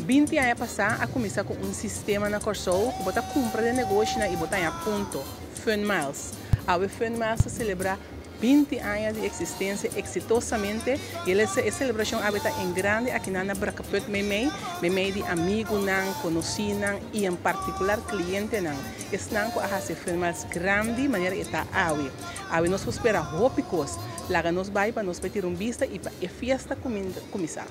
20 anos passar a começar com sistema na Corsol, que bota compra de negócio e botar em ponto, Fun Miles. A Fun Miles se celebra 20 anos de existência exitosamente e essa celebração habita em grande aqui na Bracaput meio de amigo não conhecido e em particular cliente não. Estão com a Fun Miles grande maneira está awe nos espera hópicos, lá nos vai para nos pedir vista e a festa começar.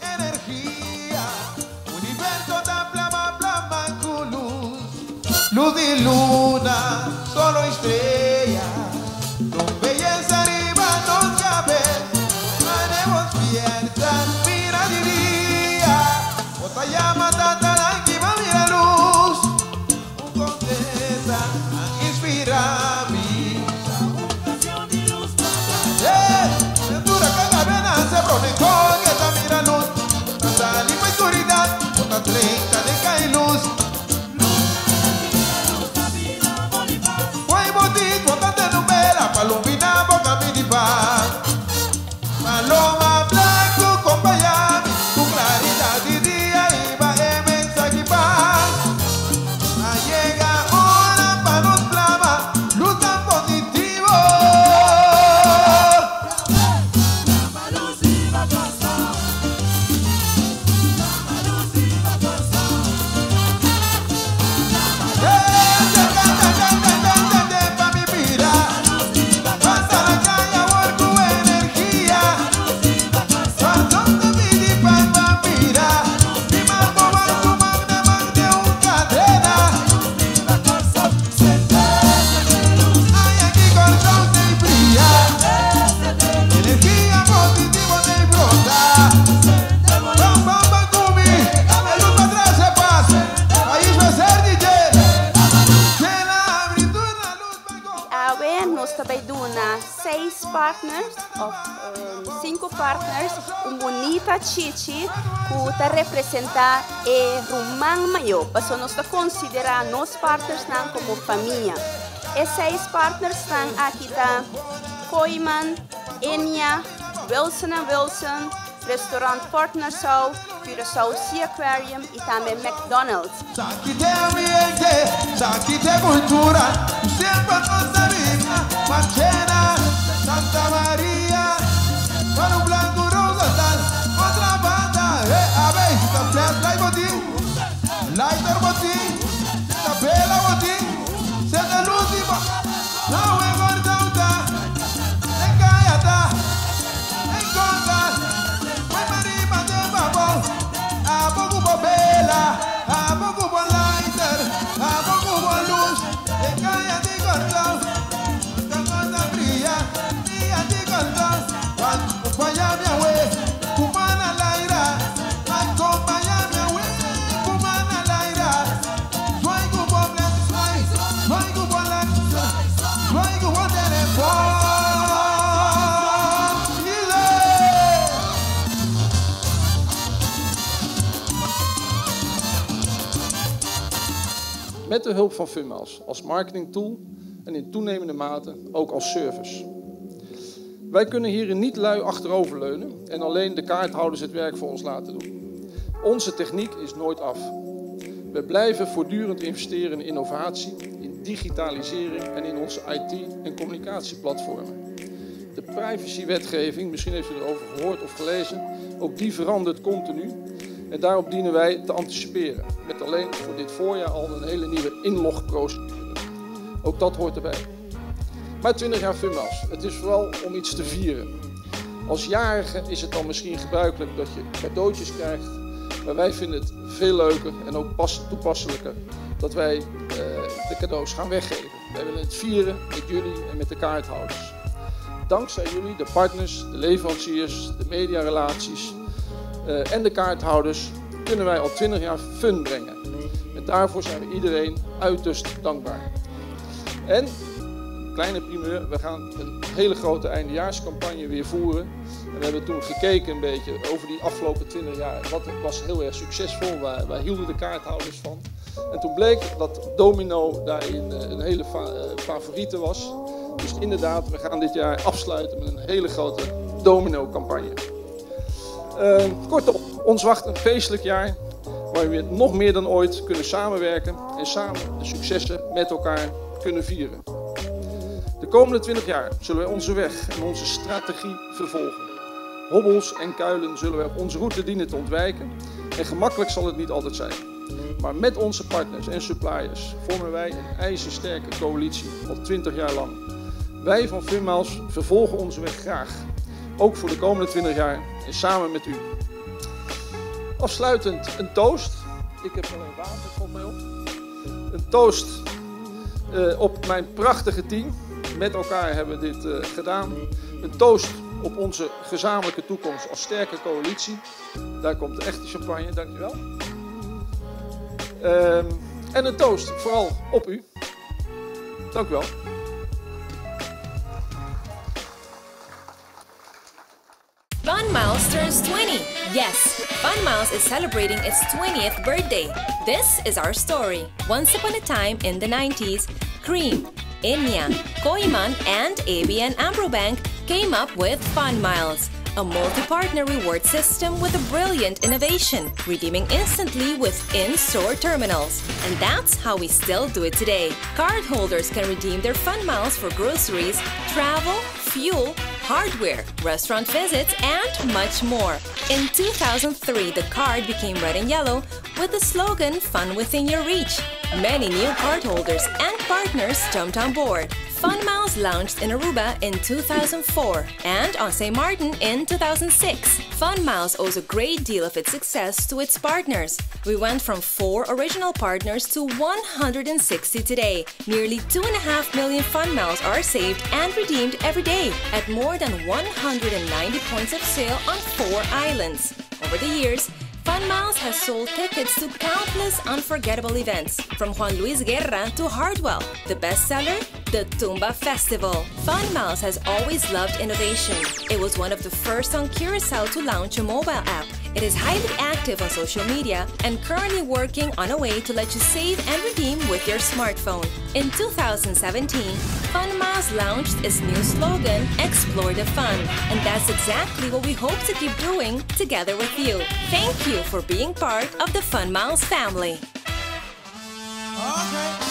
Energía, universo da plama, plama con luz y luna, solo estrella, con belleza arriba nos cabe, haremos fiesta, mira diría, otra llama tanta la que va a mirar luz, un contenta, inspira mi cintura que la vena se prometió. Lima escuridad, otra 30 de cae luz. Fue bonito, otra numera, palomina, boca minipa. Paloma blanco, compañía, tu claridad de día iba en mensaje paz. Llega hora para nos clama, luz tan positivo. Partners, of 5 partners, bonita Chichi que representa Rumang Mayo, porque nós consideramos nos partners como família. E 6 partners estão aqui da Koiman, Enya, Wilson & Wilson, Restaurant Port Nassau, Curaçao Sea Aquarium e também McDonald's. Aqui tem ambiente, aqui tem cultura, sempre nossa vida, Marchena, Santa Maria, para um blanco rosa, outra banda, a vez, Tapia, Lighter Botim, Tapela Botim, Senta Lúcima, não é gordota, é caiata, é conta, vai mariba de babão, a pouco bobela, a pouco bom lighter, a pouco bom luz, é caiata de gordão, outra coisa brilha, brilha de gordão, acompanha minha ué, cumana laira, acompanha minha ué, cumana laira, vai com bom blend, vai com bom light, vai com bom telefone. Met de hulp van Fun Miles als marketingtool en in toenemende mate ook als service. Wij kunnen hierin niet lui achteroverleunen en alleen de kaarthouders het werk voor ons laten doen. Onze techniek is nooit af. We blijven voortdurend investeren in innovatie, in digitalisering en in onze IT- en communicatieplatformen. De privacywetgeving, misschien heeft u erover gehoord of gelezen, ook die verandert continu. En daarop dienen wij te anticiperen. Met alleen voor dit voorjaar al een hele nieuwe inlogprocedure. Ook dat hoort erbij. Maar 20 jaar Fun Miles, het is vooral om iets te vieren. Als jarige is het dan misschien gebruikelijk dat je cadeautjes krijgt. Maar wij vinden het veel leuker en ook toepasselijker dat wij de cadeaus gaan weggeven. Wij willen het vieren met jullie en met de kaarthouders. Dankzij jullie, de partners, de leveranciers, de mediarelaties en de kaarthouders kunnen wij al 20 jaar fun brengen. En daarvoor zijn we iedereen uiterst dankbaar. En, kleine primeur, we gaan een hele grote eindejaarscampagne weer voeren. En we hebben toen gekeken een beetje over die afgelopen 20 jaar. Wat was heel erg succesvol, waar hielden de kaarthouders van. En toen bleek dat Domino daarin een hele favoriete was. Dus inderdaad, we gaan dit jaar afsluiten met een hele grote Domino campagne. Kortom. Ons wacht een feestelijk jaar waar we nog meer dan ooit kunnen samenwerken en samen de successen met elkaar kunnen vieren. De komende 20 jaar zullen wij onze weg en onze strategie vervolgen. Hobbels en kuilen zullen wij op onze route dienen te ontwijken en gemakkelijk zal het niet altijd zijn. Maar met onze partners en suppliers vormen wij een ijzersterke coalitie al 20 jaar lang. Wij van Funmiles vervolgen onze weg graag, ook voor de komende 20 jaar en samen met u. Afsluitend een toast. Ik heb alleen water, valt mij op. Een toast op mijn prachtige team. Met elkaar hebben we dit gedaan. Een toast op onze gezamenlijke toekomst als sterke coalitie. Daar komt de echte champagne, dankjewel. En een toast vooral op u. Dank u wel. Funmiles turns 20. Yes, Funmiles is celebrating its 20th birthday. This is our story. Once upon a time in the 90s, Cream, Inya, Koiman, and ABN AMRO Bank came up with Funmiles, a multi-partner reward system with a brilliant innovation, redeeming instantly with in-store terminals. And that's how we still do it today. Cardholders can redeem their Funmiles for groceries, travel, fuel, hardware, restaurant visits, and much more. In 2003, the card became red and yellow with the slogan Fun Within Your Reach. Many new cardholders and partners jumped on board. Funmiles launched in Aruba in 2004 and on St. Martin in 2006. Funmiles owes a great deal of its success to its partners. We went from 4 original partners to 160 today. Nearly 2.5 million Funmiles are saved and redeemed every day at more than 190 points of sale on 4 islands. Over the years, Funmiles has sold tickets to countless unforgettable events, from Juan Luis Guerra to Hardwell, the bestseller, the Tumba Festival. Funmiles has always loved innovation. It was one of the first on Curaçao to launch a mobile app. It is highly active on social media and currently working on a way to let you save and redeem with your smartphone. In 2017, Funmiles launched its new slogan, Explore the Fun, and that's exactly what we hope to keep doing together with you. Thank you for being part of the Funmiles family. Okay.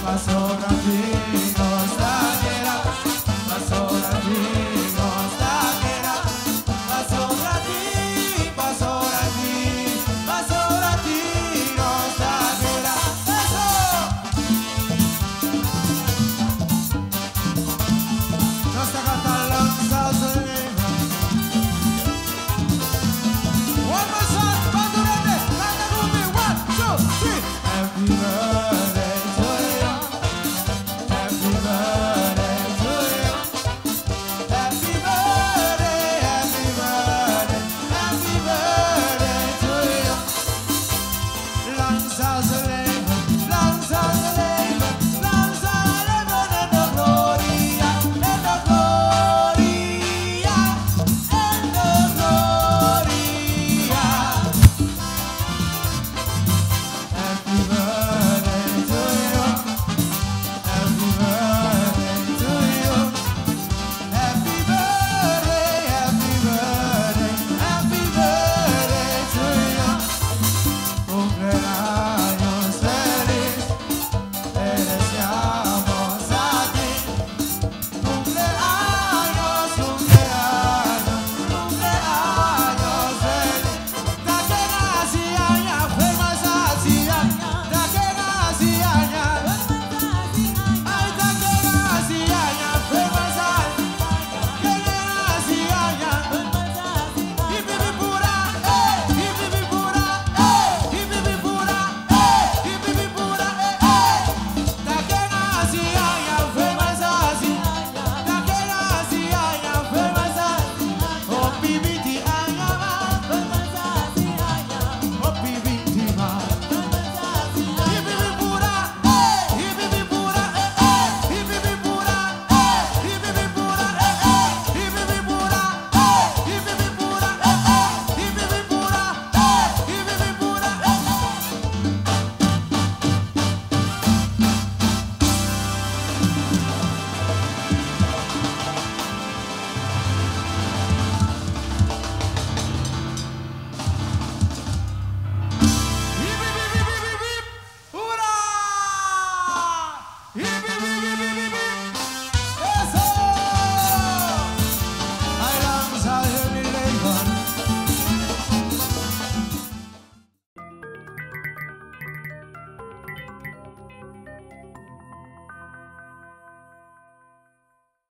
Paso Gambino